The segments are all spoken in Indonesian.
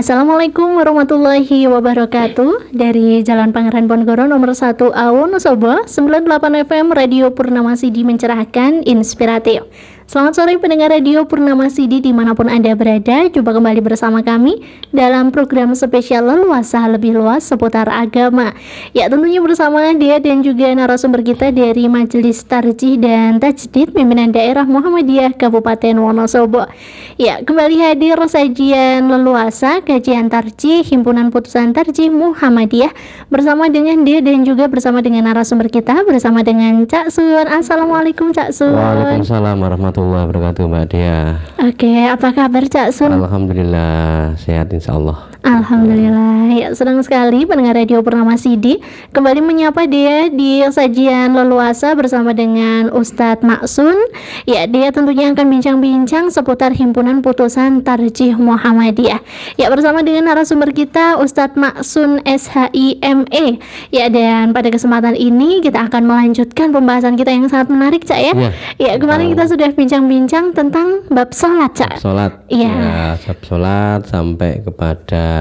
Assalamualaikum warahmatullahi wabarakatuh. Dari Jalan Pangeran Ponegoro nomor 1 A Wonosobo, 98 FM Radio Purnama Sidi mencerahkan, inspiratif. Selamat sore pendengar Radio Purnama Sidi dimanapun Anda berada. Jumpa kembali bersama kami dalam program spesial Leluasa Lebih Luas seputar agama. Ya, tentunya bersama dia dan juga narasumber kita dari Majelis Tarjih dan Tajdid Pimpinan Daerah Muhammadiyah Kabupaten Wonosobo. Ya, kembali hadir sajian Leluasa Kajian Tarjih Himpunan Putusan Tarjih Muhammadiyah bersama dengan dia dan juga bersama dengan narasumber kita, bersama dengan Cak Sun. Assalamualaikum Cak Sun. Waalaikumsalam warahmatullahi wabarakatuh Mbak Dia. Oke, apa kabar Cak Sun? Alhamdulillah sehat insyaallah. Alhamdulillah. Ya, senang sekali pendengar Radio Purnama Sidi kembali menyapa dia di sajian Leluasa bersama dengan Ustadz Maksun. Ya, dia tentunya akan bincang-bincang seputar Himpunan Putusan Tarjih Muhammadiyah. Ya, bersama dengan narasumber kita Ustadz Maksun SHIME. Ya, dan pada kesempatan ini kita akan melanjutkan pembahasan kita yang sangat menarik, Cak ya. Ya, kemarin kita sudah bincang-bincang tentang bab sholat, Cak. Sholat. Iya. Ya, bab sholat sampai kepada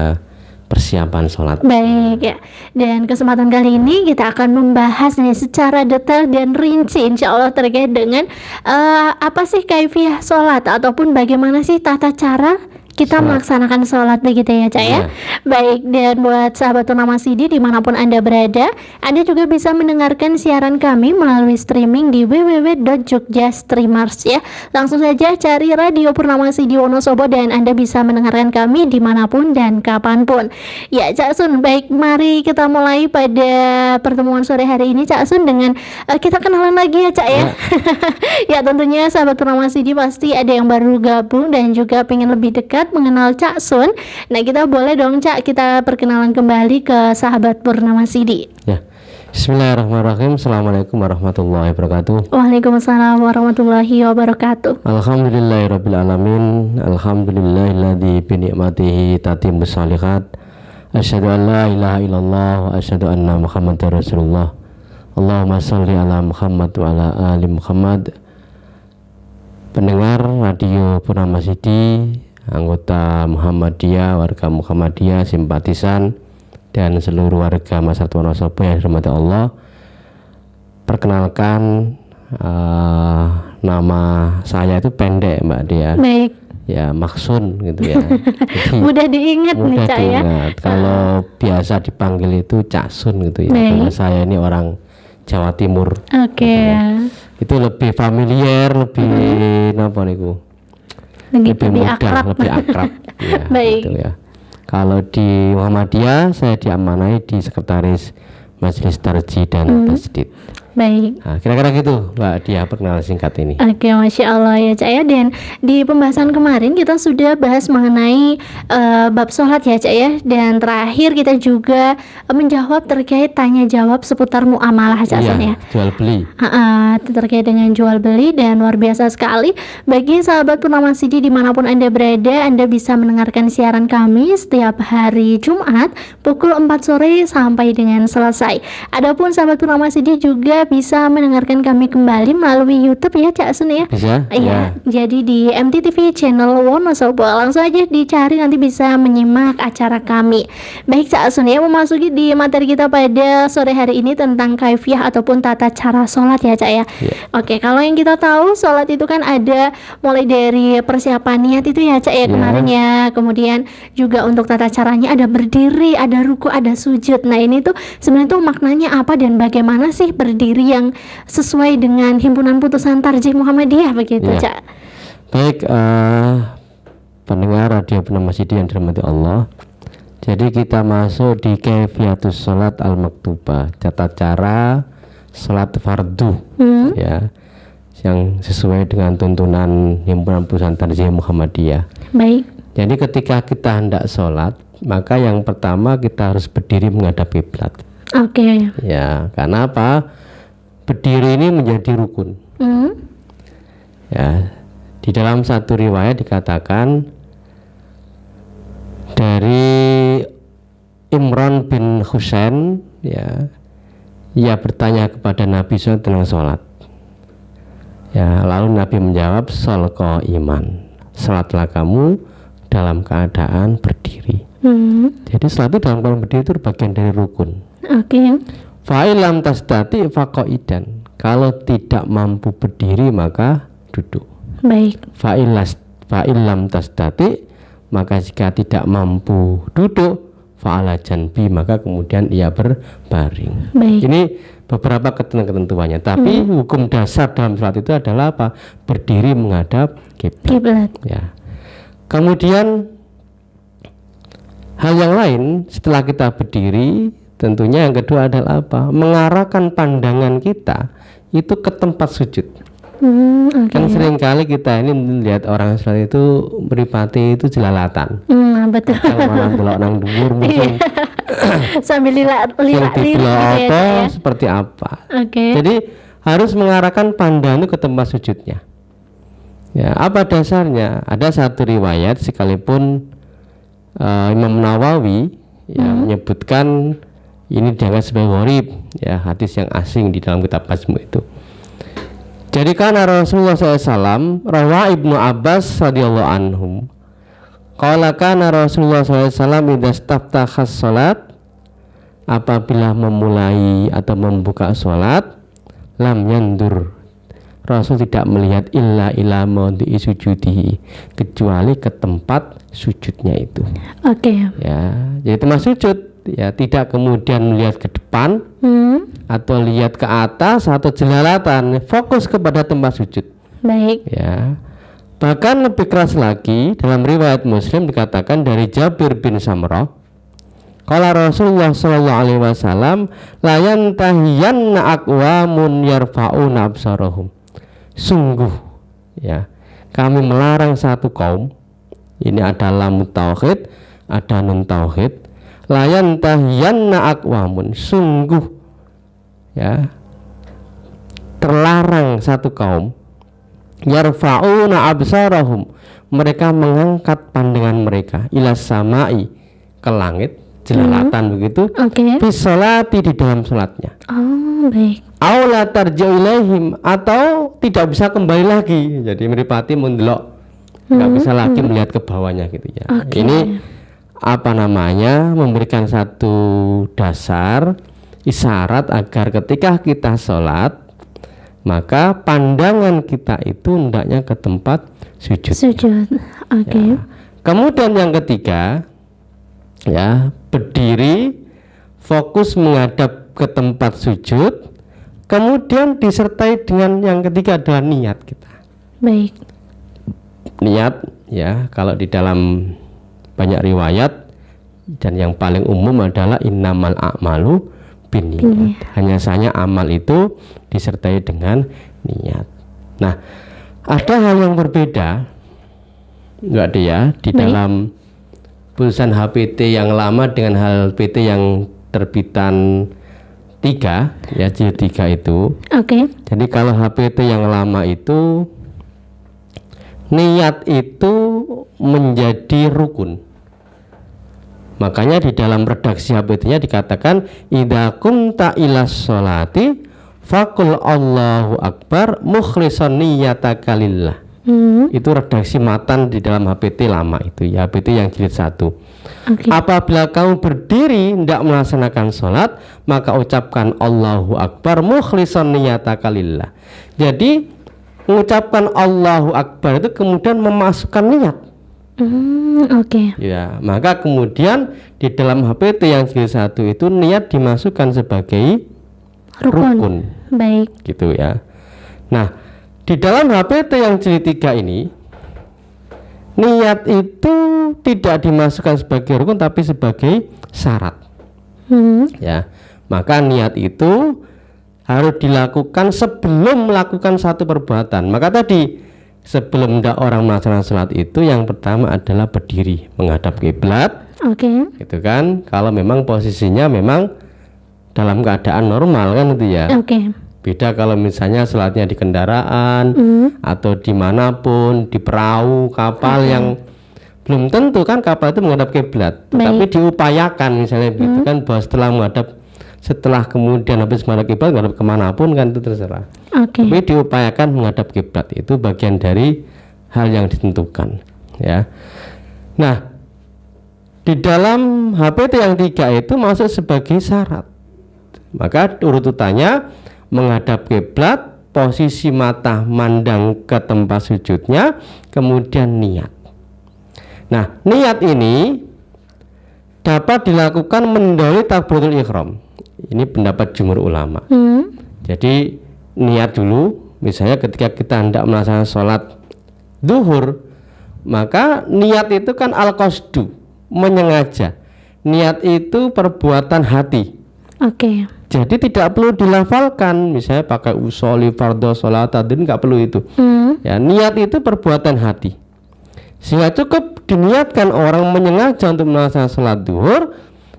persiapan sholat. Baik ya. Dan kesempatan kali ini kita akan membahas nih secara detail dan rinci insya Allah terkait dengan apa sih kaifiyah sholat ataupun bagaimana sih tata cara kita melaksanakan sholat begitu ya Cak ya. Baik, dan buat sahabat Purnama Sidi dimanapun Anda berada, Anda juga bisa mendengarkan siaran kami melalui streaming di www.jogjastreamers ya. Langsung saja cari Radio Purnama Sidi Wonosobo dan Anda bisa mendengarkan kami dimanapun dan kapanpun. Ya Cak Sun, baik, mari kita mulai pada pertemuan sore hari ini Cak Sun dengan kita kenalan lagi ya Cak ya. Ya tentunya sahabat Purnama Sidi pasti ada yang baru gabung dan juga pengen lebih dekat mengenal Cak Sun. Nah, kita boleh dong Cak, kita perkenalan kembali ke sahabat Purnama Sidi. Ya. Bismillahirrahmanirrahim. Assalamualaikum warahmatullahi wabarakatuh. Waalaikumsalam warahmatullahi wabarakatuh. Alhamdulillahirabbil alamin. Alhamdulillahilladzi bi ni'matihi tatimmus shalihat. Asyhadu an la ilaha illallah wa asyhadu anna Muhammadar Rasulullah. Allahumma shalli ala Muhammad wa ala ali Muhammad. Pendengar Radio Purnama Sidi, anggota Muhammadiyah, warga Muhammadiyah, simpatisan dan seluruh warga masyarakat Wonosobo yang dirahmati Allah. Perkenalkan, nama saya itu pendek Mbak Dia. Baik. Ya, Maksun gitu ya. Jadi, mudah diingat nih Cak ya. Kalau biasa dipanggil itu Cak Sun gitu ya. Karena saya ini orang Jawa Timur. Oke. Gitu ya. Itu lebih familiar, lebih apa niku? Lebih mudah, akrab. lebih akrab ya. Baik. Gitu ya. Kalau di Muhammadiyah saya diamanai di Sekretaris Majelis Tarjih dan Tajdid. Baik. Nah, kira-kira gitu Mbak Dia perkenalan singkat ini. Oke, Masya Allah ya Cak ya. Dan di pembahasan kemarin kita sudah bahas mengenai bab sholat ya Cak ya. Dan terakhir kita juga menjawab terkait tanya jawab seputar muamalah Cak Sun ya. Jual beli. Terkait dengan jual beli, dan luar biasa sekali. Bagi sahabat Purnama Sidi dimanapun Anda berada, Anda bisa mendengarkan siaran kami setiap hari Jumat pukul 4 sore sampai dengan selesai. Adapun sahabat Purnama Sidi juga bisa mendengarkan kami kembali melalui YouTube ya Cak Sun ya. Bisa? Iya. Jadi di MTTV channel Wonosobo langsung aja dicari, nanti bisa menyimak acara kami. Baik Cak Sun ya, memasuki di materi kita pada sore hari ini tentang kaifiyah ataupun tata cara sholat ya Cak ya. Oke, kalau yang kita tahu sholat itu kan ada mulai dari persiapan niat itu ya Cak ya kemarin ya. Kemudian juga untuk tata caranya ada berdiri, ada ruku, ada sujud. Nah ini tuh sebenarnya tuh maknanya apa dan bagaimana sih berdiri yang sesuai dengan Himpunan Putusan Tarjih Muhammadiyah begitu Cak. Baik, pendengar Radio Purnama Sidi yang dirahmati Allah. Jadi kita masuk di kaifiyatus sholat al-maktubah, tata cara sholat fardu ya, yang sesuai dengan tuntunan Himpunan Putusan Tarjih Muhammadiyah. Baik. Jadi ketika kita hendak sholat, maka yang pertama kita harus berdiri menghadap kiblat. Oke. Ya, karena apa? Berdiri ini menjadi rukun. Ya, di dalam satu riwayat dikatakan dari Imran bin Husain, ya, ia bertanya kepada Nabi SAW tentang sholat. Ya, lalu Nabi menjawab, "Shol iman, sholatlah kamu dalam keadaan berdiri." Jadi salat itu dalam keadaan berdiri itu bagian dari rukun. Oke. Fa'ilam tasdati faqaidan. Kalau tidak mampu berdiri maka duduk. Baik. Fa'ilam tasdati, maka jika tidak mampu duduk, fa'ala janbi, maka kemudian ia berbaring. Baik. Ini beberapa ketentuannya. Tapi hukum dasar dalam salat itu adalah apa? Berdiri menghadap kiblat. Ya. Kemudian hal yang lain setelah kita berdiri, tentunya yang kedua adalah apa? Mengarahkan pandangan kita itu ke tempat sujud. Kan seringkali kita ini melihat orang sholat itu meripati itu jelalatan. Betul. Malah delok nang dhuwur mungkin. Sambil lihat apa seperti apa. Oke. Jadi harus mengarahkan pandangan itu ke tempat sujudnya. Ya, apa dasarnya? Ada satu riwayat sekalipun Imam Nawawi menyebutkan ini dianggap sebagai gharib, ya, hadis yang asing di dalam kitab Majmu' itu. Jadi karena Rasulullah SAW, rawa Ibnu Abbas radhiyallahu anhum, qala kana Rasulullah SAW idza istaftaha salat, apabila memulai atau membuka salat, lam yandur, Rasul tidak melihat illa mawdi'i sujudihi, kecuali ke tempat sujudnya itu. Oke. Ya, jadi tempat sujud, ya, tidak kemudian melihat ke depan atau lihat ke atas atau jelalatan, fokus kepada tempat sujud. Baik. Ya. Bahkan lebih keras lagi, dalam riwayat Muslim dikatakan dari Jabir bin Samrah, qala Rasulullah sallallahu alaihi wasallam la yantahiyanna aqwamun yarfa'una absarahum. Sungguh, ya, kami melarang satu kaum, ini ada lam tauhid, ada nun tauhid, layan tahiyanna aqwamun, sungguh, ya, terlarang satu kaum, yarfa'una absarahum, mereka mengangkat pandangan mereka ila samai, ke langit, jelalatan begitu. Oke. Fi sholati, di dalam salatnya. Oh, baik. Aula tarji'u ilaihim, atau tidak bisa kembali lagi. Jadi meripati mendelok, nggak bisa lagi melihat ke bawahnya gitu ya. Ini apa namanya, memberikan satu dasar isyarat agar ketika kita sholat, maka pandangan kita itu hendaknya ke tempat sujud. Oke. Ya. Kemudian yang ketiga, ya, berdiri fokus menghadap ke tempat sujud, kemudian disertai dengan yang ketiga adalah niat kita. Baik. Niat, ya, kalau di dalam banyak riwayat dan yang paling umum adalah innamal a'malu binniyat. Hanya saja amal itu disertai dengan niat. Nah, ada hal yang berbeda, enggak ada ya, di dalam putusan HPT yang lama dengan HPT yang terbitan 3, ya, jilid 3 itu. Oke. Jadi kalau HPT yang lama itu niat itu menjadi rukun. Makanya di dalam redaksi HPT-nya dikatakan idza qumta ilas sholati faqul Allahu akbar mukhlishan niyyataka lillah. Itu redaksi matan di dalam HPT lama itu, ya, HPT yang jilid 1. Apabila kamu berdiri hendak melaksanakan sholat, maka ucapkan Allahu akbar mukhlishan niyyataka lillah. Jadi mengucapkan Allahu akbar itu kemudian memasukkan niat. Oke. Ya, maka kemudian di dalam HPT yang jilid 1 itu niat dimasukkan sebagai rukun. Baik. Gitu ya. Nah, di dalam HPT yang jilid 3 ini, niat itu tidak dimasukkan sebagai rukun tapi sebagai syarat. Ya, maka niat itu harus dilakukan sebelum melakukan satu perbuatan. Maka tadi sebelum orang melaksanakan sholat itu yang pertama adalah berdiri menghadap kiblat. Oke. Gitu kan? Kalau memang posisinya memang dalam keadaan normal kan itu ya. Oke. Beda kalau misalnya sholatnya di kendaraan atau dimanapun, di perahu, kapal yang belum tentu kan kapal itu menghadap kiblat, tapi diupayakan misalnya begitu kan, bahwa setelah kemudian habis menghadap kiblat menghadap kemanapun kan itu terserah. Tapi diupayakan menghadap kiblat itu bagian dari hal yang ditentukan, ya. Nah, di dalam HPT yang 3 itu masuk sebagai syarat. Maka urutannya menghadap kiblat, posisi mata mandang ke tempat sujudnya, kemudian niat. Nah, niat ini dapat dilakukan mendahului takbiratul ihram. Ini pendapat jumhur ulama. Jadi niat dulu, misalnya ketika kita hendak melaksanakan sholat zuhur, maka niat itu kan al-qasdu, menyengaja. Niat itu perbuatan hati. Oke. Jadi tidak perlu dilafalkan, misalnya pakai usolli fardhu sholat tadin, nggak perlu itu. Ya, niat itu perbuatan hati. Sehingga cukup diniatkan orang menyengaja untuk melaksanakan sholat zuhur,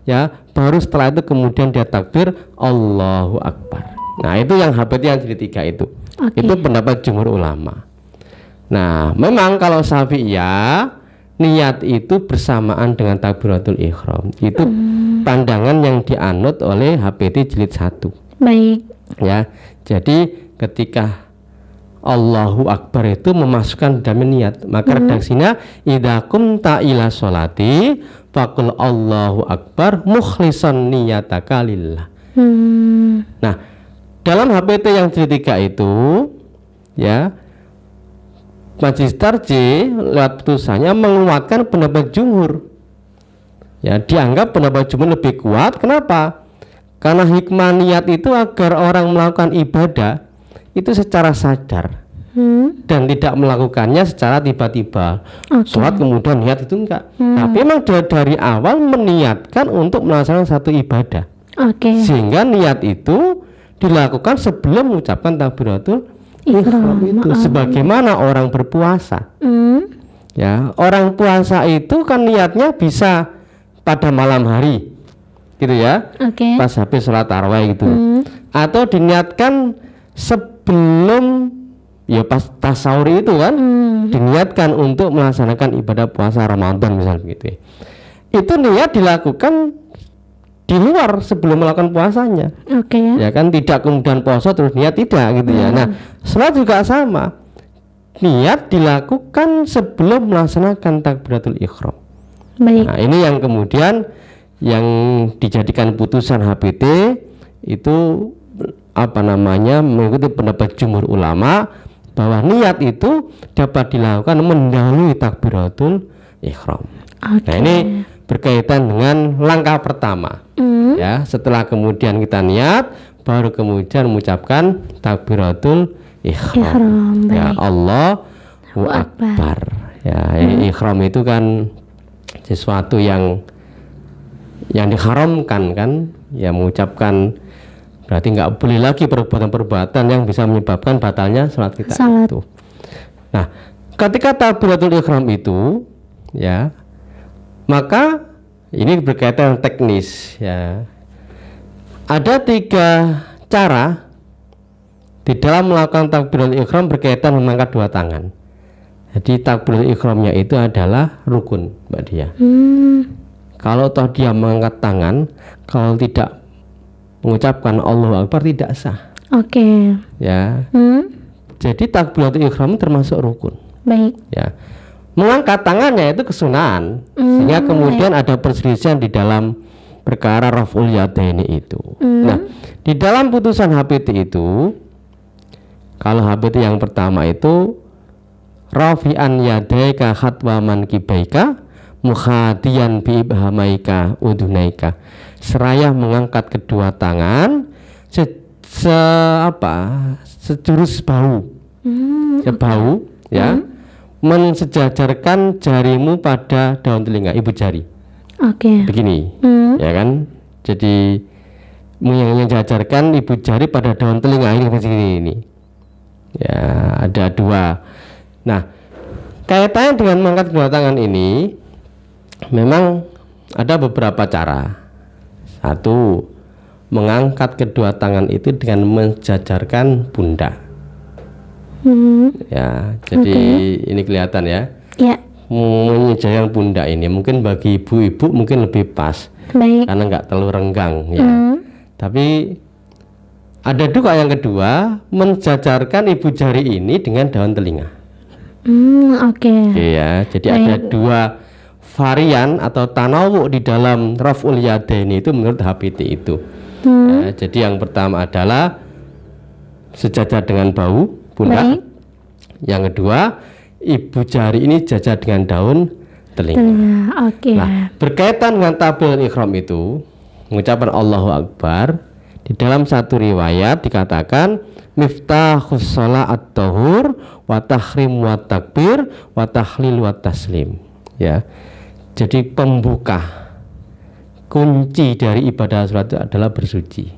ya, baru setelah itu kemudian dia takbir Allahu Akbar. Nah, itu yang HPT yang jilid 3 itu. Itu pendapat jumhur ulama. Nah, memang kalau Syafi'iyah, niat itu bersamaan dengan takbiratul ihram. Itu pandangan yang dianut oleh HPT jilid 1. Baik. Ya, jadi ketika Allahu Akbar itu memasukkan dalam niat, maka redaksinya idza qumta ila sholati faqul Allahu Akbar mukhlishan niyataka lillah. Nah, dalam HPT yang jilid 3 itu, ya, Majelis Tarjih lewat putusannya menguatkan pendapat jumhur. Ya, dianggap pendapat jumhur lebih kuat. Kenapa? Karena hikmah niat itu agar orang melakukan ibadah itu secara sadar dan tidak melakukannya secara tiba-tiba. Sholat kemudian niat itu enggak. Tapi memang dari awal meniatkan untuk melaksanakan satu ibadah. Sehingga niat itu dilakukan sebelum mengucapkan takbiratul ihram itu. Sebagaimana orang berpuasa. Ya, orang puasa itu kan niatnya bisa pada malam hari, gitu ya. Pas habis sholat tarawih gitu. Atau diniatkan sebelum, ya pas tasawur itu kan, diniatkan untuk melaksanakan ibadah puasa Ramadan misalnya begitu. Itu niat dilakukan di luar sebelum melakukan puasanya. Ya kan, tidak kemudian puasa terus niat, tidak gitu ya. Nah, sholat juga sama. Niat dilakukan sebelum melaksanakan takbiratul ihram. Nah, ini yang kemudian yang dijadikan putusan HPT itu mengikuti pendapat jumhur ulama bahwa niat itu dapat dilakukan mendahului takbiratul ihram. Nah, ini berkaitan dengan langkah pertama. Ya, setelah kemudian kita niat, baru kemudian mengucapkan takbiratul ihram. Ya, Allahu Akbar. Ya, ihram itu kan sesuatu yang diharamkan kan, ya, mengucapkan berarti nggak boleh lagi perbuatan-perbuatan yang bisa menyebabkan batalnya salat kita itu. Nah, ketika takbiratul ihram itu, ya, maka ini berkaitan teknis, ya. Ada 3 cara di dalam melakukan takbiratul ihram berkaitan mengangkat 2 tangan. Jadi takbiratul ihramnya itu adalah rukun, Mbak Dia. Kalau toh dia mengangkat tangan, kalau tidak mengucapkan Allahu Akbar tidak sah. Ya. Jadi takbiratul ihram termasuk rukun. Ya. Mengangkat tangannya itu kesunahan, sehingga kemudian ada perselisihan di dalam perkara raf'ul yadaini itu. Nah, di dalam putusan HPT itu, kalau HPT yang pertama itu rafi'an yadaika khatwa mankibaika mukhadiyan bi ibhamaika udunaika, seraya mengangkat kedua tangan sejurus bahu, sebahu, ya, mensejajarkan jarimu pada daun telinga ibu jari. Begini, ya kan? Jadi menjajarkan ibu jari pada daun telinga ini begini ini. Ya, ada 2. Nah, kaitannya dengan mengangkat kedua tangan ini memang ada beberapa cara. 1, mengangkat kedua tangan itu dengan menjajarkan pundak. Ya, jadi ini kelihatan ya. Menjajarkan pundak ini mungkin bagi ibu-ibu mungkin lebih pas, karena nggak terlalu renggang, ya. Tapi ada juga yang kedua, menjajarkan ibu jari ini dengan daun telinga. Ya, jadi ada 2 varian atau tanawu di dalam raf'ul yadaini itu menurut HPT itu. Ya, jadi yang pertama adalah sejajar dengan bahu pundak. Baik. Yang kedua, ibu jari ini jajar dengan daun telinga. Oke. Nah, berkaitan dengan takbiratul ihram itu, mengucapkan Allahu Akbar, di dalam satu riwayat dikatakan miftahus shalah at-tahur wa tahrim wa takbir wa tahlil wa taslim. Ya. Jadi pembuka kunci dari ibadah sholat itu adalah bersuci.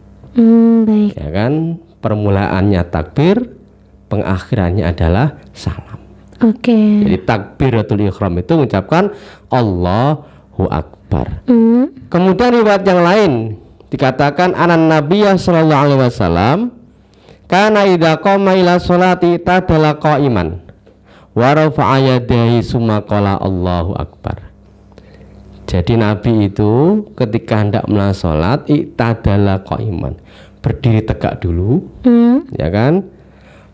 Baik. Ya kan? Permulaannya takbir, pengakhirannya adalah salam. Oke. Jadi takbiratul ihram itu mengucapkan Allahu Akbar. Kemudian riwayat yang lain dikatakan anan Nabiya sallallahu alaihi wasallam kana idza qama ila sholati tadalla qa'iman wa rafa'a yadayhi summa qala Allahu Akbar. Jadi Nabi itu ketika hendak melakukan sholat i'tadala qa'iman, berdiri tegak dulu, ya kan?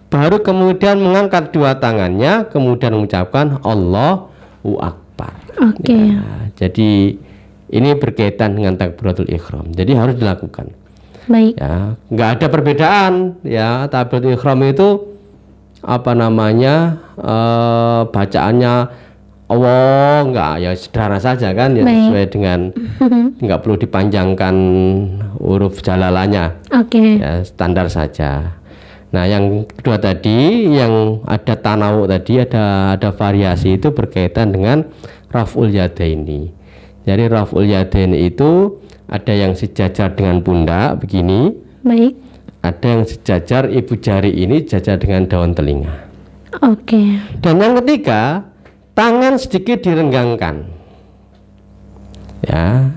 Baru kemudian mengangkat dua tangannya, kemudian mengucapkan Allahu Akbar. Oke. Ya, jadi ini berkaitan dengan takbiratul ihram. Jadi harus dilakukan. Baik. Ya, nggak ada perbedaan. Ya, takbiratul ihram itu apa namanya bacaannya Allah enggak, ya sederhana saja kan, ya sesuai dengan enggak perlu dipanjangkan huruf jalalanya. Oke. Ya, standar saja. Nah, yang kedua tadi yang ada tanawu tadi ada variasi itu berkaitan dengan raf'ul yadaini. Jadi raf'ul yadaini itu ada yang sejajar dengan pundak begini. Baik. Ada yang sejajar ibu jari ini jajar dengan daun telinga. Oke. Dan yang ketiga, tangan sedikit direnggangkan. Ya.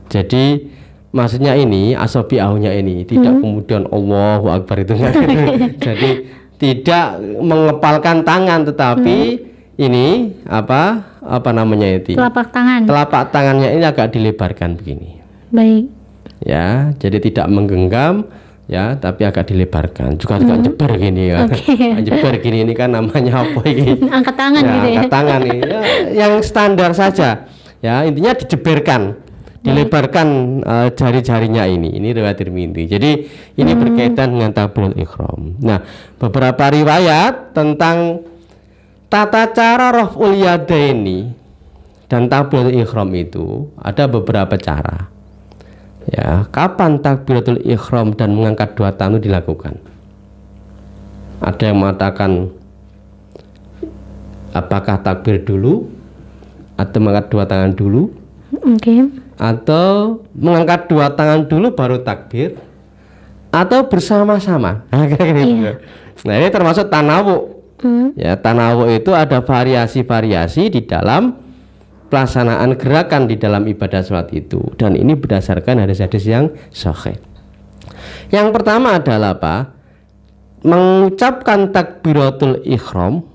Jadi maksudnya ini asobi'ahunya ini tidak kemudian Allahu Akbar itu enggak gitu. Jadi tidak mengepalkan tangan tetapi ini apa namanya itu? Telapak tangan. Telapak tangannya ini agak dilebarkan begini. Baik. Ya, jadi tidak menggenggam ya, tapi agak dilebarkan. Juga jeber gini ya. Jeber gini ini kan namanya apa ini? Angkat tangan ya, gitu ya. angkat tangan ini. Ya, yang standar saja. Ya, intinya dijeberkan, dilebarkan jari-jarinya ini. Ini riwayat Tirmidzi. Jadi ini berkaitan dengan takbiratul ihram. Nah, beberapa riwayat tentang tata cara raf'ul yadaini dan takbiratul ihram itu ada beberapa cara. Ya, kapan takbiratul ihram dan mengangkat dua tangan dilakukan? Ada yang mengatakan apakah takbir dulu atau mengangkat dua tangan dulu? Oke. Atau mengangkat dua tangan dulu baru takbir atau bersama-sama? Nah, ini termasuk tanawu. Ya, tanawu itu ada variasi-variasi di dalam pelaksanaan gerakan di dalam ibadah sholat itu, dan ini berdasarkan hadis-hadis yang sahih. Yang pertama adalah apa? Mengucapkan takbiratul ihram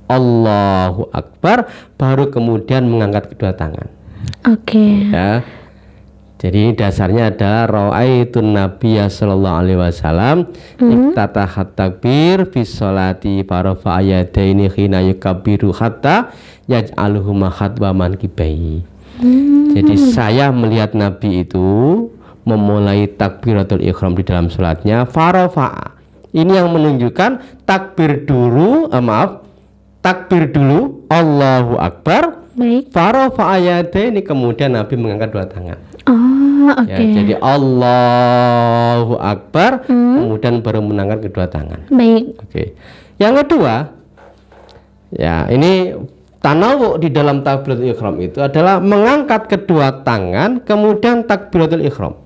Allahu Akbar baru kemudian mengangkat kedua tangan. Oke. Ya. Jadi dasarnya adalah ra'aitun nabiyya sallallahu alaihi wasallam iftatahat takbir fi sholati farafa yadaini khina yukabbiru hatta yaj'aluhuma khatwa mankibai. Jadi saya melihat Nabi itu memulai takbiratul ihram di dalam sholatnya farafa. Ini yang menunjukkan takbir dulu, takbir dulu Allahu Akbar. Baik. Farafa yadaini kemudian Nabi mengangkat dua tangan. Oh, oke. Ya, jadi Allahu Akbar kemudian baru mengangkat kedua tangan. Baik. Oke. Yang kedua, ya ini tanawu di dalam takbiratul ihram itu adalah mengangkat kedua tangan kemudian takbiratul ihram.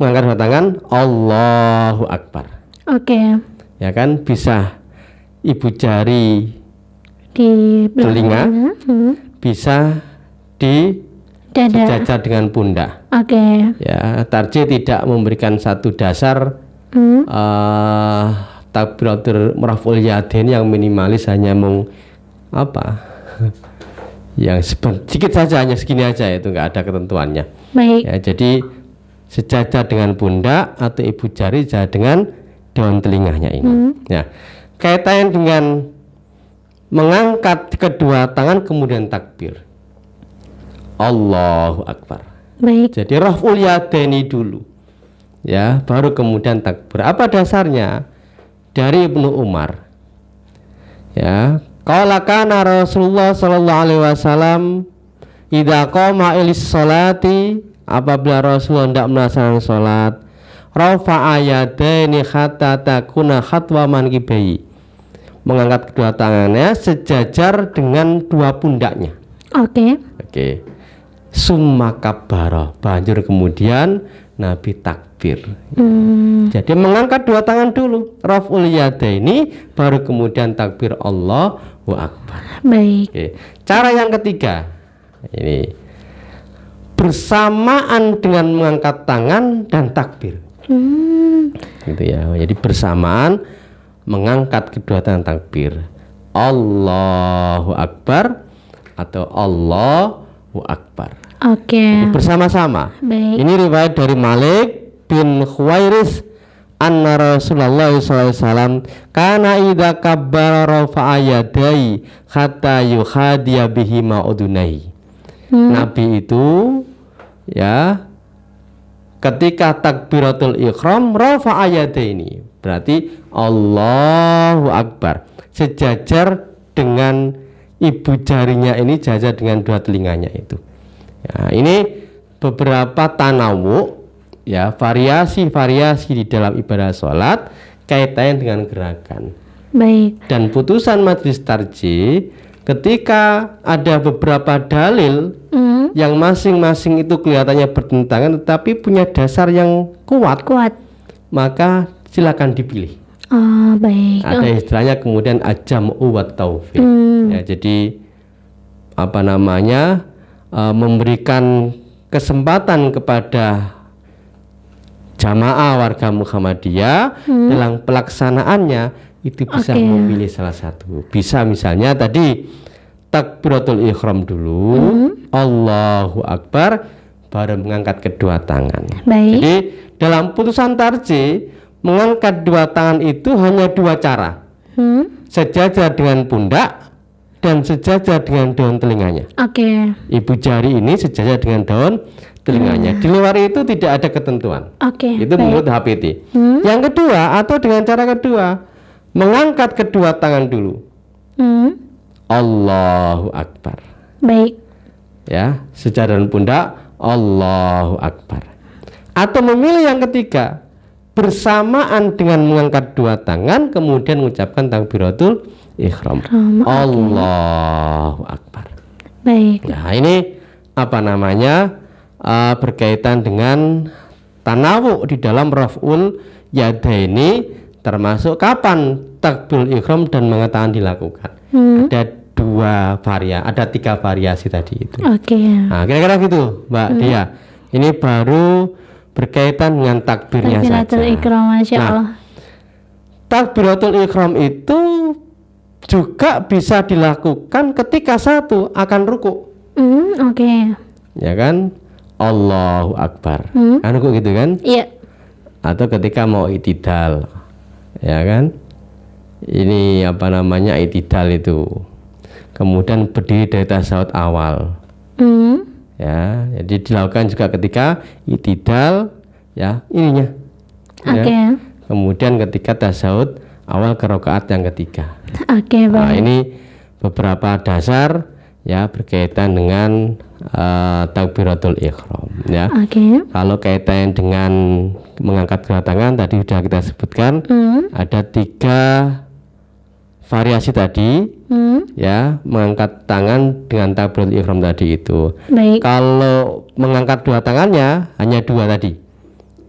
Mengangkat dua tangan Allahu Akbar. Oke. Ya kan, bisa ibu jari Di telinga, bisa di dada. sejajar dengan pundak. Oke. Ya, tarjih tidak memberikan satu dasar takbiratul raf'ul yadain yang minimalis hanya yang sedikit saja, hanya segini aja, itu enggak ada ketentuannya. Baik. Ya, jadi sejajar dengan pundak atau ibu jari sejajar dengan daun telinganya ini. Ya, kaitannya dengan mengangkat kedua tangan kemudian takbir. Allahu Akbar. Baik. Jadi raf'ul yadaini dulu. Ya, baru kemudian takbir. Apa dasarnya? Dari Ibnu Umar. Ya, qala kana Rasulullah sallallahu alaihi wasallam idza qama ilis salati, apabila Rasulullah hendak melaksanakan salat, rafa'a yadaini hatta takuna khatwa mankibai, mengangkat kedua tangannya sejajar dengan dua pundaknya. Oke. Oke. Summa kabbara, banjur kemudian Nabi takbir. Jadi mengangkat dua tangan dulu, raf'ul yadaini, baru kemudian takbir Allahu Akbar. Baik. Oke. Cara yang ketiga ini bersamaan dengan mengangkat tangan dan takbir. Gitu ya. Jadi bersamaan mengangkat kedua tangan takbir. Allahu Akbar atau Allahu Akbar. Oke. Bersama-sama. Baik. Ini riwayat dari Malik bin Khuwairis anna Rasulullah SAW kana idza kabbara rafa'a yadai hatta yuhadiya bihi ma'udunai. Nabi itu ya ketika takbiratul ihram rafa'a yadaini, berarti Allahu Akbar, sejajar dengan ibu jarinya ini, jajar dengan dua telinganya itu. Ya, ini beberapa tanawu, ya, variasi-variasi di dalam ibadah sholat kaitannya dengan gerakan. Baik. Dan putusan majelis tarjih ketika ada beberapa dalil yang masing-masing itu kelihatannya bertentangan tetapi punya dasar yang kuat, maka silakan dipilih. Oh, baik. Ada istilahnya kemudian ajam'u wa taufiq. Ya, jadi apa namanya, memberikan kesempatan kepada jamaah warga Muhammadiyah dalam pelaksanaannya itu bisa memilih salah satu. Bisa misalnya tadi takbiratul ihram dulu, Allahu Akbar, baru mengangkat kedua tangan. Baik. Jadi dalam putusan tarjih mengangkat dua tangan itu hanya dua cara. Sejajar dengan pundak dan sejajar dengan daun telinganya. Oke. Ibu jari ini sejajar dengan daun telinganya. Di luar itu tidak ada ketentuan. Oke. Itu menurut HPT. Yang kedua atau dengan cara kedua, mengangkat kedua tangan dulu. Allahu Akbar. Baik. Ya, sejajar dengan pundak, Allahu Akbar. Atau memilih yang ketiga, bersamaan dengan mengangkat dua tangan kemudian mengucapkan takbiratul ihram. Allahu Akbar. Baik. Nah, ini apa namanya, berkaitan dengan tanawu di dalam raf'ul yadaini, termasuk kapan takbiratul ihram dan mengatakan dilakukan. Ada ada tiga variasi tadi itu. Oke. Nah, kira-kira gitu, Mbak Dia. Ini baru berkaitan dengan takbirnya saja. Takbiratul ihram, Masya Allah. Takbiratul ihram itu juga bisa dilakukan ketika satu akan ruku. Oke. Ya kan? Allahu Akbar. Kan ruku gitu kan? Iya. Atau ketika mau i'tidal. Ya kan? Ini apa namanya, i'tidal itu. Kemudian berdiri dari tasyahud awal. Ya, jadi dilakukan juga ketika i'tidal, ya, ininya. Oke. Ya. Kemudian ketika tasyahud awal ke rakaat yang ketiga. Oke, baik. Nah, ini beberapa dasar ya berkaitan dengan takbiratul ihram ya. Oke. Kalau kaitannya dengan mengangkat kedua tangan tadi sudah kita sebutkan, ada tiga variasi tadi ya, mengangkat tangan dengan takbiratul ihram tadi itu. Baik. Kalau mengangkat dua tangannya hanya dua tadi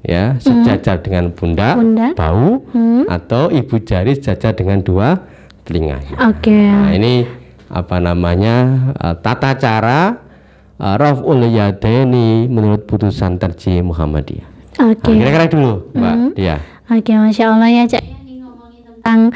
ya, sejajar dengan pundak, bahu, atau ibu jari sejajar dengan dua telinganya. Oke. Nah, ini apa namanya, tata cara raf'ul yadaini menurut putusan tarjih Muhammadiyah. Oke. Nah, kira-kira dulu Mbak Dia. Oke, Masya Allah ya, Cak. Tentang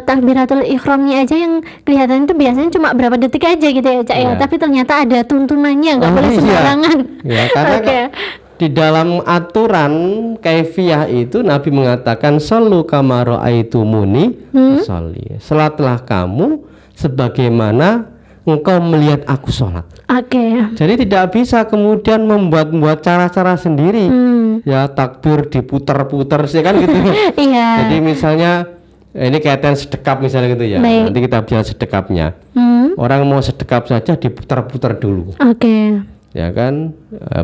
takbiratul ihramnya aja yang kelihatan itu biasanya cuma berapa detik aja gitu ya, Cak, ya. Tapi ternyata ada tuntunannya, nggak boleh sembarangan. Ya, karena di dalam aturan kaifiyah itu Nabi mengatakan sallu kama ra'aitumuni sholli. Salatlah kamu sebagaimana engkau melihat aku sholat. Oke. Jadi tidak bisa kemudian membuat cara-cara sendiri. Ya takbir diputar-putar sih kan gitu. Iya. Jadi misalnya ini kaitan sedekap misalnya gitu ya. Baik. Nanti kita biar sedekapnya. Orang mau sedekap saja diputar-putar dulu. Oke. Ya kan,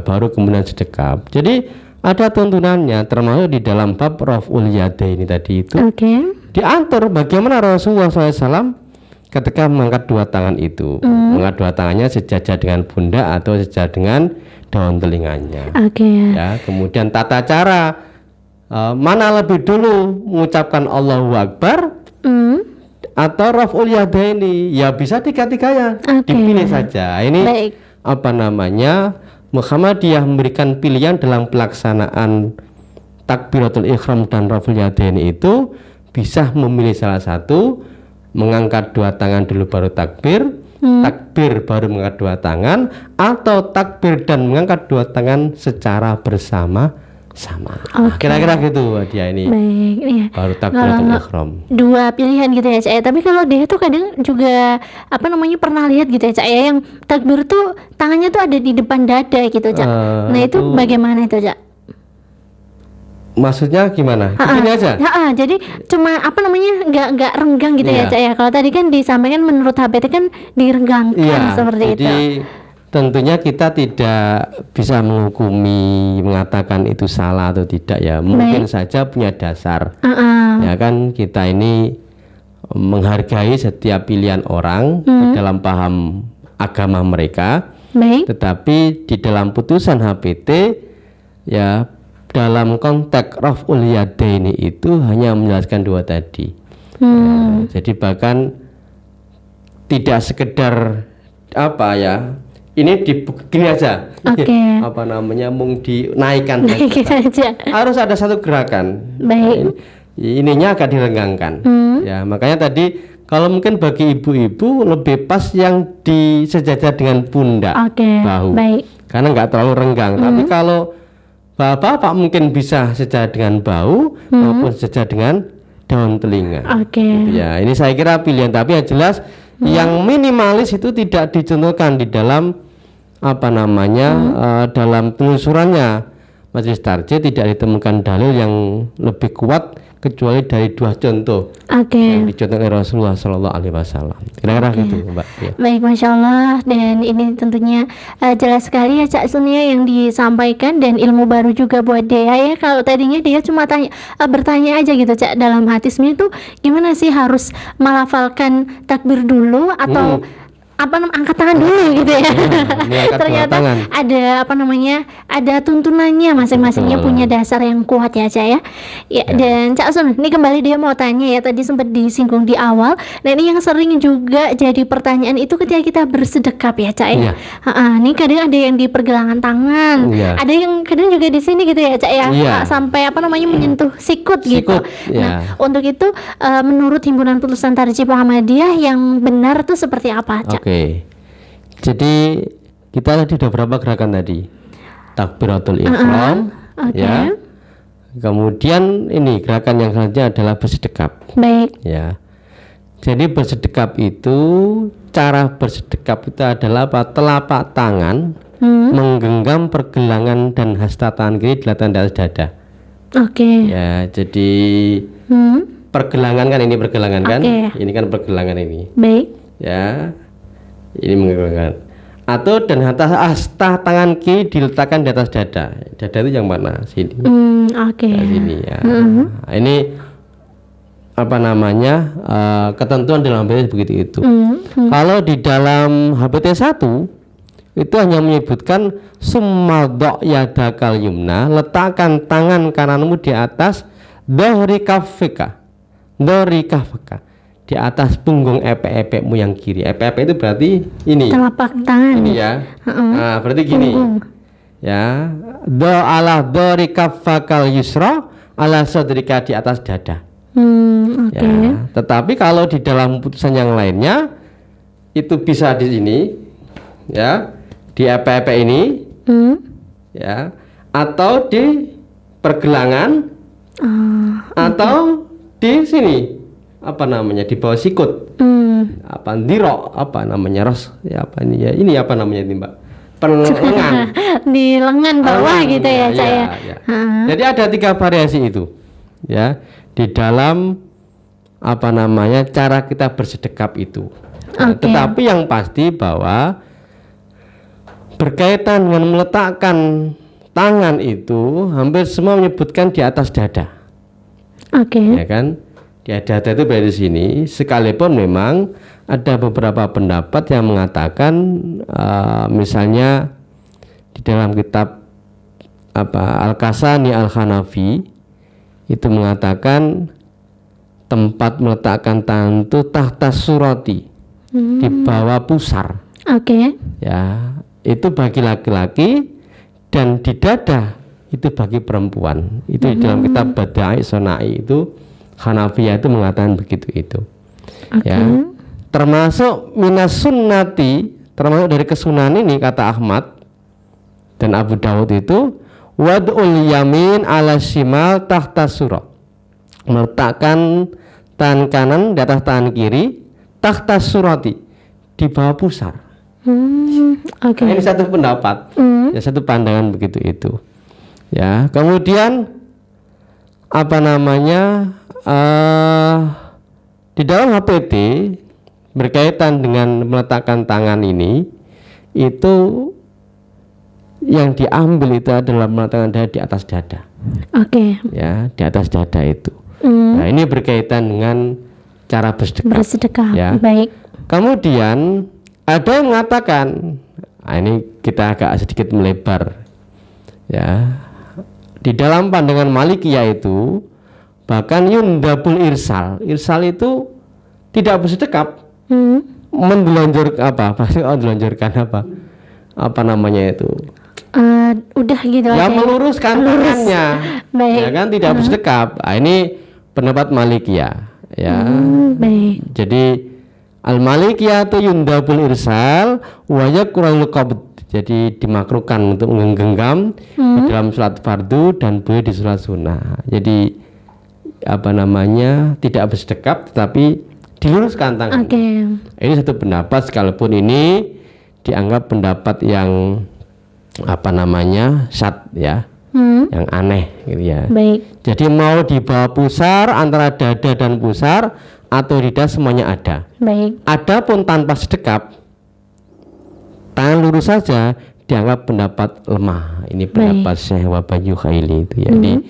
baru kemudian sedekap. Jadi ada tuntunannya, termasuk di dalam bab raf'ul yadaini tadi itu. Oke. Diatur bagaimana Rasulullah SAW ketika mengangkat dua tangan itu, mengangkat dua tangannya sejajar dengan pundak atau sejajar dengan daun telinganya. Oke. Ya, kemudian tata cara mana lebih dulu mengucapkan Allahu Akbar atau raf'ul yadaini, ya bisa tiga-tiganya. Oke. Dipilih saja. Ini Baik. apa namanya, Muhammadiyah memberikan pilihan dalam pelaksanaan takbiratul ihram dan raf'ul yadaini itu bisa memilih salah satu, mengangkat dua tangan dulu baru takbir, takbir baru mengangkat dua tangan, atau takbir dan mengangkat dua tangan secara bersama-sama. Oke. Kira-kira gitu dia ini. Baik, iya. Baru takbiratul Kalau ihram. dua pilihan gitu ya Cak ya. Tapi kalau dia tuh kadang juga apa namanya pernah lihat gitu ya Cak ya, yang takbir tuh tangannya tuh ada di depan dada gitu Cak. Nah itu bagaimana itu Cak? Maksudnya gimana? Begini aja. Jadi cuma apa namanya nggak renggang gitu ya Iya. Cak ya. Kalau tadi kan disampaikan menurut HPT kan direnggangkan Iya, seperti jadi itu. tentunya kita tidak bisa menghukumi mengatakan itu salah atau tidak ya. Mungkin saja punya dasar. Ya kan, kita ini menghargai setiap pilihan orang dalam paham agama mereka. Baik. Tetapi di dalam putusan HPT ya, dalam konteks raf'ul yadaini itu hanya menjelaskan dua tadi. Ya, jadi bahkan tidak sekedar apa ya, ini gini aja. Oke. Apa namanya, mung dinaikkan Baik aja. harus ada satu gerakan. Baik. Ininya agak direnggangkan. Ya, makanya tadi kalau mungkin bagi ibu-ibu lebih pas yang disejajar dengan pundak, Oke. bahu. Baik. Karena nggak terlalu renggang. Tapi kalau bapak mungkin bisa sejajar dengan bahu maupun sejajar dengan daun telinga. Oke. Ya, ini saya kira pilihan, tapi yang jelas yang minimalis itu tidak dicontohkan di dalam apa namanya dalam penelusurannya Majelis Tarjih tidak ditemukan dalil yang lebih kuat kecuali dari dua contoh yang dicontohkan oleh Rasulullah Shallallahu Alaihi Wasallam. Kira-kira gitu, Mbak. Ya. Baik, Masya Allah. Dan ini tentunya jelas sekali ya Cak Sunia yang disampaikan, dan ilmu baru juga buat dia ya. Kalau tadinya dia cuma bertanya aja gitu Cak dalam hati, sebenarnya tuh gimana sih, harus melafalkan takbir dulu atau angkat tangan dulu gitu ya. Ternyata ada apa namanya, ada tuntunannya masing-masingnya, punya dasar yang kuat ya Cak ya. Ya, dan Cak Sun, ini kembali dia mau tanya ya, tadi sempat disinggung di awal. Nah ini yang sering juga jadi pertanyaan itu ketika kita bersedekap ya Cak ya. Ini kadang ada yang di pergelangan tangan, ada yang kadang juga di sini gitu ya Cak ya, sampai apa namanya menyentuh sikut gitu. Nah untuk itu menurut Himpunan Putusan Tarjih Muhammadiyah yang benar tuh seperti apa Cak? Oke, jadi kita tadi udah berapa gerakan tadi? Takbiratul ihram, ya. Kemudian ini gerakan yang selanjutnya adalah bersedekap. Baik. Ya. Jadi bersedekap itu, cara bersedekap itu adalah apa? Telapak tangan menggenggam pergelangan dan hasta tangan kiri diletakkan di atas dada. Oke. Ya, jadi pergelangan kan, ini pergelangan kan? Ini kan pergelangan ini. Baik. Ya. Ini menggerakkan, atau dan hasta tangan kiri diletakkan di atas dada. Dada itu yang mana? Sini. Sini ya. Ini apa namanya, ketentuan dalam HPT begitu itu. Kalau di dalam HPT 1 itu hanya menyebutkan summa yadakal yumna, letakkan tangan kananmu di atas dhahri kafika, di atas punggung epek-epekmu yang kiri. Epek-epek itu berarti ini telapak tangan ini ya. Nah, berarti gini ya, ala dhahri kafakal yusra ala sadrika, di atas dada. Ya, tetapi kalau di dalam putusan yang lainnya itu bisa di sini ya, di epek-epek ini ya, atau di pergelangan atau di sini apa namanya, di bawah sikut, apa dirok apa namanya ini apa namanya ini Mbak, lengan Di lengan bawah lengan, gitu ya, Cak ya. ya. Jadi ada 3 variasi itu ya di dalam apa namanya cara kita bersedekap itu. Nah, Oke. tetapi yang pasti bahwa berkaitan dengan meletakkan tangan itu hampir semua menyebutkan di atas dada. Oke. Ya kan? Di dada itu berada di sini, sekalipun memang ada beberapa pendapat yang mengatakan misalnya di dalam kitab Al-Kasani Al-Hanafi itu mengatakan tempat meletakkan tangan itu tahta surati, di bawah pusar. Oke. Ya, itu bagi laki-laki dan di dada itu bagi perempuan. Itu di dalam kitab Bada'i Sonai itu Hanafiyah itu mengatakan begitu itu. Oke. Ya. Termasuk minas sunnati, termasuk dari kesunahan ini kata Ahmad dan Abu Dawud itu wad'ul yamin ala shimal tahta surah. Meletakkan tangan kanan di atas tangan kiri tahta surati, di bawah pusar. Oke. Nah, ini satu pendapat, ya satu pandangan begitu itu. Ya, kemudian apa namanya di dalam HPT berkaitan dengan meletakkan tangan ini itu yang diambil itu adalah meletakkan dada di atas dada. Oke. Ya, di atas dada itu. Nah, ini berkaitan dengan cara Bersedekah. ya. Baik. Kemudian ada yang mengatakan, ini kita agak sedikit melebar, ya. Di dalam pandangan Malikiyah itu bahkan yundabul irsal itu tidak bersedekap, mendelonjorkan apa namanya itu? Udah gitu Ya aja. meluruskan tangannya, Baik. ya kan tidak bersedekap. Nah, ini pendapat Malikiyah, ya. Baik. Jadi al-Malikiyah itu yundabul irsal wa yakrahul qabd. Jadi dimakruhkan untuk menggenggam di dalam sholat fardu dan boleh di sholat sunnah. Jadi apa namanya tidak bersedekap tetapi diluruskan tangan. Oke. Ini satu pendapat sekalipun ini dianggap pendapat yang apa namanya syad ya, yang aneh gitu ya. Baik. Jadi mau di bawah pusar, antara dada dan pusar atau di dada semuanya ada. Baik. Adapun tanpa sedekap, tangan lurus saja dianggap pendapat lemah. Ini pendapat Syekh Wabayu Khaili itu ya. Jadi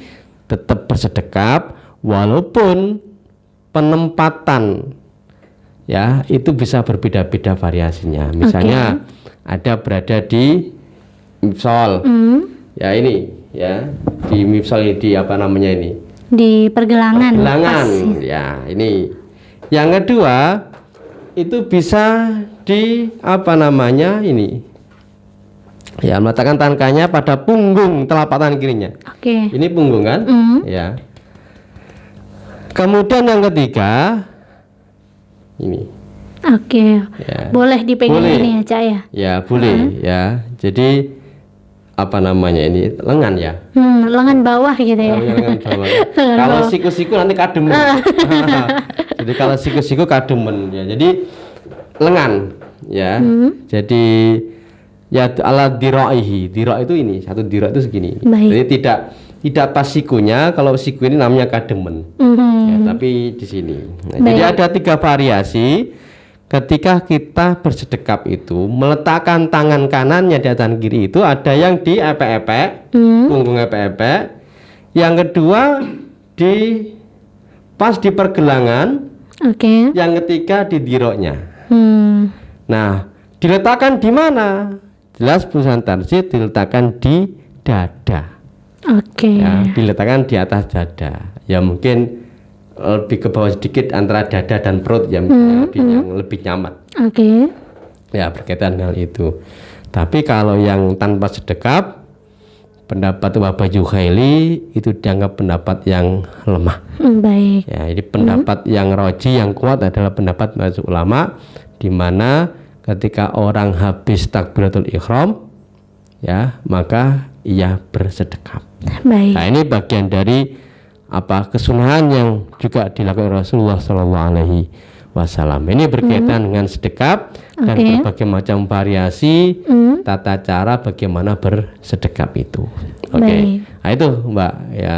tetap bersedekap walaupun penempatan ya itu bisa berbeda-beda variasinya. Misalnya ada berada di mifsal. Ya ini ya, di mifsal ini di apa namanya ini? Di pergelangan. Pergelangan. Pas. Ya, ini. Yang kedua itu bisa di apa namanya ini? Ya, meletakkan tangan kanannya pada punggung telapak tangan kirinya. Oke. Ini punggung kan? Ya. Kemudian yang ketiga ini. Oke. Ya. Boleh dipegang Boleh. ini ya, Cak ya. Ya, boleh ya. Jadi apa namanya ini? Lengan ya. Lengan bawah gitu ya. Lengan bawah. Kalau siku-siku nanti kademen. Jadi kalau siku-siku kademen ya. Jadi lengan ya. Jadi ya ala diraihi. Dira itu ini, satu dira itu segini. Baik. Jadi tidak pas sikunya, kalau siku ini namanya kademen. Ya, tapi di sini. Nah, jadi ada 3 variasi ketika kita bersedekap itu meletakkan tangan kanannya di atas kiri itu ada yang di epek-epek, punggung epek-epek. Yang kedua pas di pergelangan. Oke. Yang ketiga di diroknya. Nah, diletakkan di mana? Jelas perusahaan tarjih diletakkan di dada. Oke. Ya, diletakkan di atas dada. Ya mungkin lebih ke bawah sedikit antara dada dan perut ya, yang lebih nyaman. Oke. Ya berkaitan hal itu. Tapi kalau yang tanpa sedekap, pendapat Wabayu Khaili itu dianggap pendapat yang lemah. Baik. Ya, ini pendapat yang roji yang kuat adalah pendapat mazhab ulama, di mana ketika orang habis takbiratul ihram, ya maka ia bersedekap. Baik. Nah, ini bagian dari kesunahan yang juga dilakukan Rasulullah Shallallahu Alaihi wasallam. Ini berkaitan dengan sedekap dan berbagai macam variasi tata cara bagaimana bersedekap itu. Oke. Nah, itu Mbak ya.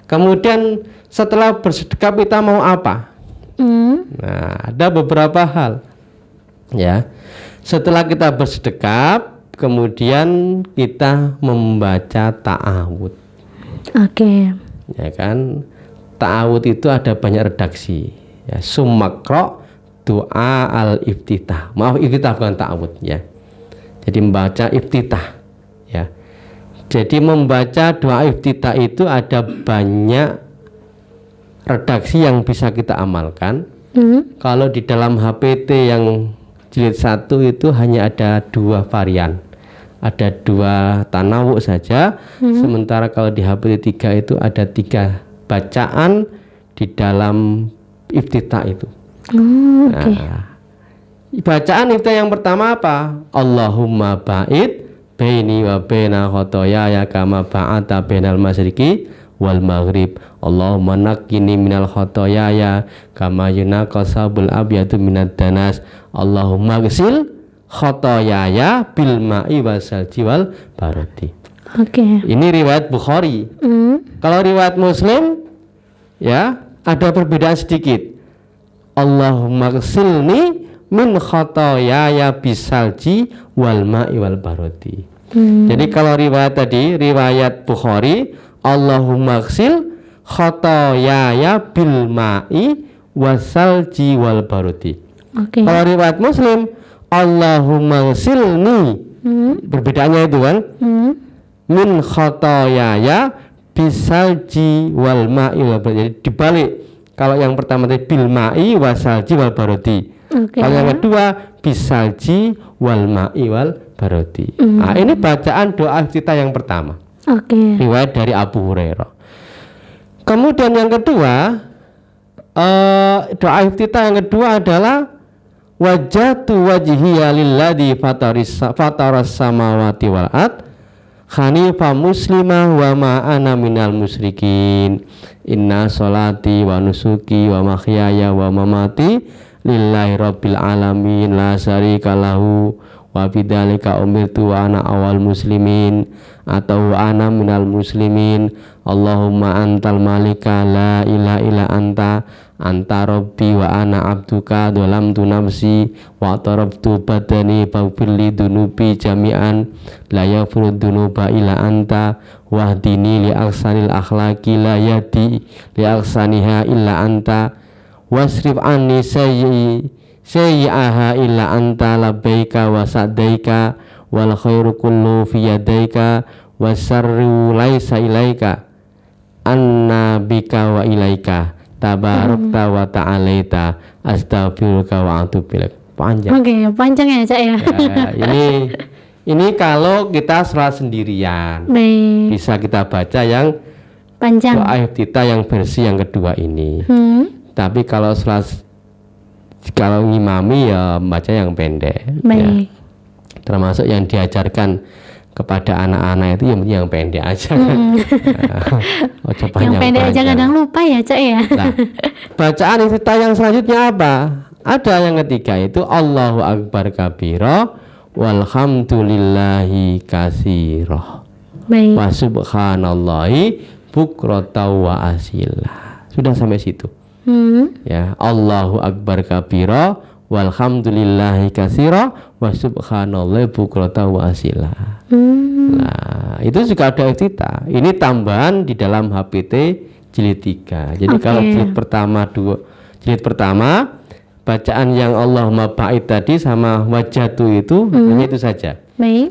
Kemudian setelah bersedekap kita mau apa? Nah, ada beberapa hal ya. Setelah kita bersedekap, kemudian kita membaca ta'awud. Ya kan, ta'awud itu ada banyak redaksi ya. Sumakro doa al-iftitah. Maaf, iftitah bukan ta'awud ya. Jadi membaca iftitah ya. Jadi membaca doa iftitah itu ada banyak redaksi yang bisa kita amalkan. Kalau di dalam HPT yang jilid 1 itu hanya ada 2 varian, ada 2 tanawuk saja. Sementara kalau di HPT 3 itu ada 3 bacaan di dalam iftitah itu. Nah, bacaan iftitah yang pertama apa? Allahumma ba'id baini wa baina khotoyaya kama ba'ata bainal masyriqi wal maghrib. Allahumma naqqini minal khotoyaya kama yunaqasabul abyadu minad danas. Allahumma ghsil khotoyaya bil ma'i wasalji wal barodi. Ini riwayat Bukhari. Kalau riwayat Muslim ya ada perbedaan sedikit. Allahumma ghsilni min khotoyaya bisalji wal ma'i wal barodi. Jadi kalau riwayat tadi riwayat Bukhari, Allahumma ghsil khotoyaya bil ma'i wasalji wal barodi. Kalau riwayat Muslim, Allahumma ghsilni, perbedaannya itu kan, min khotoyaya bisalji wal ma'i wal barodi. Jadi dibalik, kalau yang pertama tadi bil ma'i wasalji wal barodi. Kalau yang kedua bisalji wal ma'i wal barodi. Nah, ini bacaan doa iftitah yang pertama. Riwayat dari Abu Hurairah. Kemudian yang kedua, doa iftitah yang kedua adalah wajjatu wajhiya lilladzi fataras samawati wal ard hanifah muslimah wa ma ana minal musyrikin. Inna sholati wa nusuki wa mahyaya wa mamati lillahi rabbil alamin la syarika lahu wa bidzalika umirtu wa ana awal muslimin atau ana minal muslimin. Allahumma antal malika la ilaha illa anta rabbi wa ana abduka dhalamtu nafsi wa tarabtu badani faghfirli dunubi jami'an la yaghfiru dunuba illa anta wahdini li ahsanil akhlaqi la yahdi li ahsaniha illa anta wasrif anni sayyi'aha illa anta labbaika wa sa'daika wal khairu kullu fi yadaika wasarru laisa ilaika anna bika wa ilaika tabarakta wa ta'alaita astaghfiruka wa atubu ilaik. Panjang. Panjang ya Cak ya. Ini kalau kita sholat sendirian. Bisa kita baca yang panjang. Doa iftitah yang versi yang kedua ini. Tapi kalau ngimami ya baca yang pendek. Ya. Termasuk yang diajarkan kepada anak-anak itu yang pendek aja kan. Yang pendek aja kadang lupa ya Cak ya. Nah, bacaan iftitah yang selanjutnya apa? Ada yang ketiga itu Allahu Akbar kabira walhamdulillahi katsira wa subhanallahi bukrata wa asila. Sudah sampai situ. Ya, Allahu Akbar kabira walhamdulillahi katsira wa subhanallahi bukrata wa asila. Nah, itu juga ada iftitah. Ini tambahan di dalam HPT jilid 3. Jadi kalau jilid pertama bacaan yang Allahumma ba'id tadi sama wajatu itu hanya itu saja.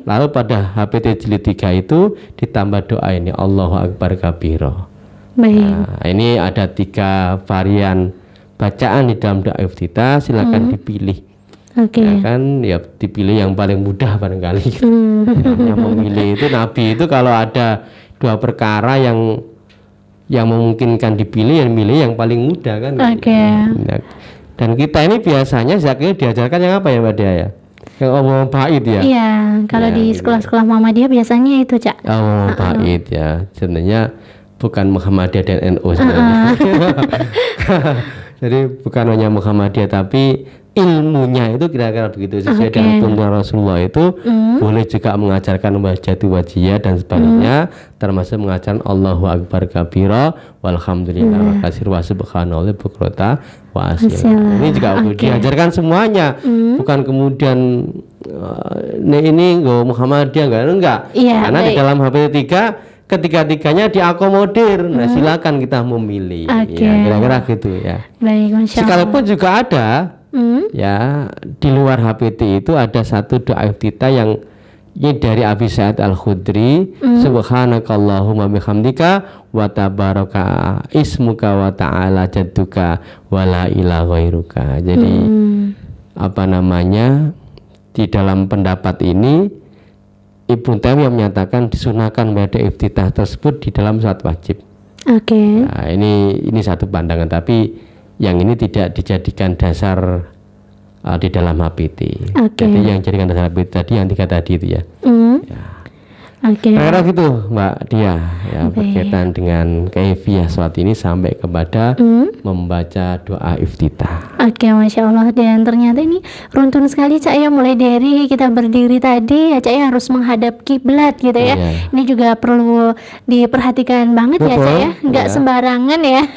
Lalu pada HPT jilid 3 itu ditambah doa ini Allahu Akbar kabira. Nah, ini ada 3 varian bacaan di dalam doa iftitah, silakan dipilih. Ya kan, ya dipilih yang paling mudah barangkali. Yang memilih itu Nabi itu kalau ada 2 perkara yang memungkinkan dipilih, yang milih yang paling mudah kan. Dan kita ini biasanya zakirnya diajarkan yang apa ya Mbak Dia ya? Yang Allahumma ba'id ya. Iya, kalau di sekolah-sekolah Muhammadiyah biasanya itu Cak. Allahumma ba'id ya. Sebenarnya bukan Muhammadiyah dan NU sebenarnya. Jadi bukan hanya Muhammadiyah tapi ilmunya itu kira-kira begitu, sesuai dengan tuntunan Rasulullah itu boleh juga mengajarkan wajatu wajiyah dan sebagainya, termasuk mengajarkan Allahu Akbar kabira walhamdulillah wa kasir wa subhanallah bukrota wa asila. Ini juga diajarkan semuanya, bukan kemudian ini Muhammadiyah enggak. Karena di dalam HPT 3 ketiga-tiganya diakomodir. Nah, silakan kita memilih. Ya, kira-kira gitu ya. Baik, Masya Allah. Sekalipun juga ada ya di luar HPT itu ada satu doa iftitah yang ini dari Abi Sa'id Al-Khudri, subhanakallahumma bihamdika wa tabaraka ismuka wa ta'ala jadduka wa la ilaha ghairuka. Jadi apa namanya, di dalam pendapat ini Ibnu Taimiyah menyatakan disunahkan pada iftitah tersebut di dalam salat wajib. Nah, ini satu pandangan, tapi yang ini tidak dijadikan dasar di dalam HPT. Jadi yang dijadikan dasar HPT tadi yang 3 tadi itu ya. Karena gitu Mbak Dia ya, berkaitan dengan kaifiyah sholat ini sampai kepada membaca doa iftitah. Masya Allah. Dan ternyata ini runtun sekali Cak ya, mulai dari kita berdiri tadi ya Cak ya harus menghadap kiblat gitu ya. Ini juga perlu diperhatikan banget ya Cak ya, nggak sembarangan ya.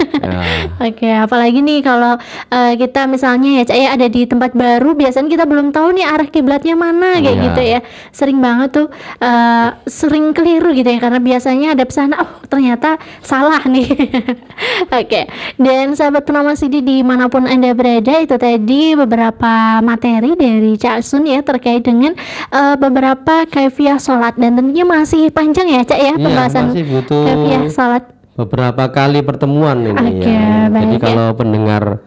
Apalagi nih kalau kita misalnya ya Cak ya ada di tempat baru, biasanya kita belum tahu nih arah kiblatnya mana kayak gitu ya. Sering banget tuh sering keliru gitu ya, karena biasanya ada pesana, oh ternyata salah nih. Dan sahabat penama CD dimanapun Anda berada, itu tadi beberapa materi dari Cak Sun ya terkait dengan beberapa kaifiyah sholat, dan tentunya masih panjang ya Cak ya pembahasan kaifiyah sholat. Beberapa kali pertemuan ini Jadi kalau pendengar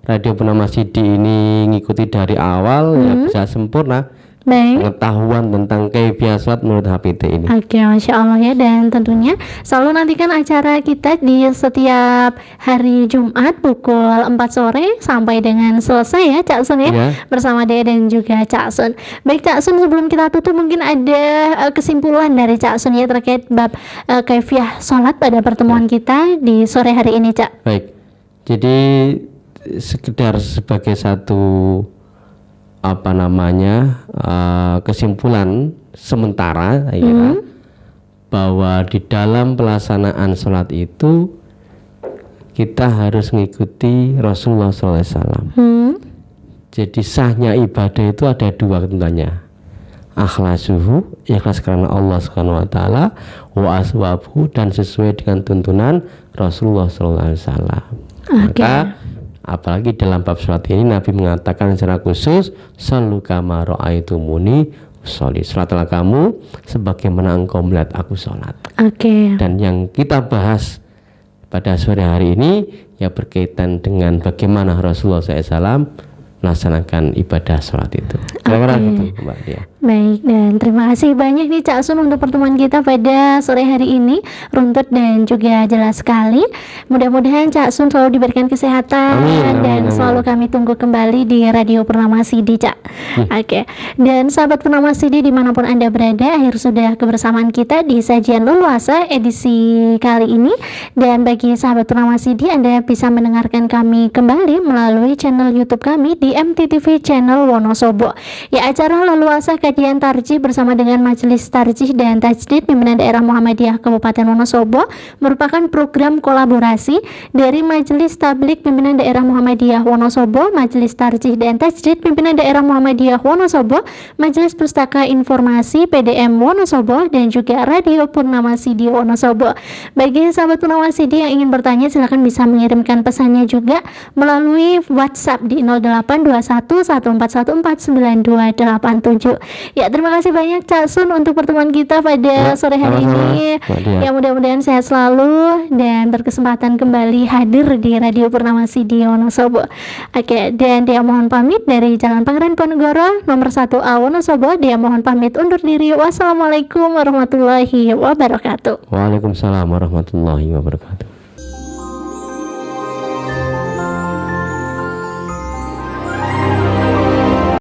radio penama CD ini ngikuti dari awal ya bisa sempurna pengetahuan tentang kaifiyah sholat menurut HPT ini. Masya Allah ya. Dan tentunya selalu nantikan acara kita di setiap hari Jumat pukul 4 sore sampai dengan selesai ya Cak Sun ya, bersama Dea dan juga Cak Sun. Baik Cak Sun, sebelum kita tutup mungkin ada kesimpulan dari Cak Sun ya terkait bab kaifiyah sholat pada pertemuan kita di sore hari ini Cak. Baik, jadi sekedar sebagai satu kesimpulan sementara saya kira bahwa di dalam pelaksanaan sholat itu kita harus mengikuti Rasulullah SAW. Jadi sahnya ibadah itu ada 2 ketentuannya, akhlasuhu, ikhlas karena Allah Subhanahu wa taala, wa aswabuhu, dan sesuai dengan tuntunan Rasulullah SAW. Maka apalagi dalam bab sholat ini Nabi mengatakan secara khusus, sallu kama ra'aitumuni sholli, sholatlah kamu sebagaimana engkau melihat aku sholat. Dan yang kita bahas pada sore hari ini ya berkaitan dengan bagaimana Rasulullah SAW melaksanakan ibadah sholat itu. Kira-kira gitu Mbak Dia. Baik, dan terima kasih banyak nih Cak Sun untuk pertemuan kita pada sore hari ini, runtut dan juga jelas sekali. Mudah-mudahan Cak Sun selalu diberikan kesehatan. Amin. Selalu kami tunggu kembali di Radio Purnama CD Cak. Dan sahabat Purnama CD dimanapun Anda berada, akhir sudah kebersamaan kita di sajian leluasa edisi kali ini. Dan bagi sahabat Purnama CD, Anda bisa mendengarkan kami kembali melalui channel YouTube kami di MTTV Channel Wonosobo. Ya, acara leluasa kajian tarjih bersama dengan Majelis Tarjih dan Tajdid Pimpinan Daerah Muhammadiyah Kabupaten Wonosobo merupakan program kolaborasi dari Majelis Tablik Pimpinan Daerah Muhammadiyah Wonosobo, Majelis Tarjih dan Tajdid Pimpinan Daerah Muhammadiyah Wonosobo, Majelis Pustaka Informasi PDM Wonosobo, dan juga Radio Purnama CD Wonosobo. Bagi sahabat Purnama CD yang ingin bertanya, silakan bisa mengirimkan pesannya juga melalui WhatsApp di 082114149287. Ya, terima kasih banyak Cak Sun untuk pertemuan kita pada sore hari ini. Ya, mudah-mudahan sehat selalu dan berkesempatan kembali hadir di Radio Purnama CD Wonosobo. Dan dia mohon pamit dari Jalan Pangeran Ponegoro nomor 1A Wonosobo. Dia mohon pamit undur diri. Wassalamualaikum warahmatullahi wabarakatuh. Waalaikumsalam warahmatullahi wabarakatuh.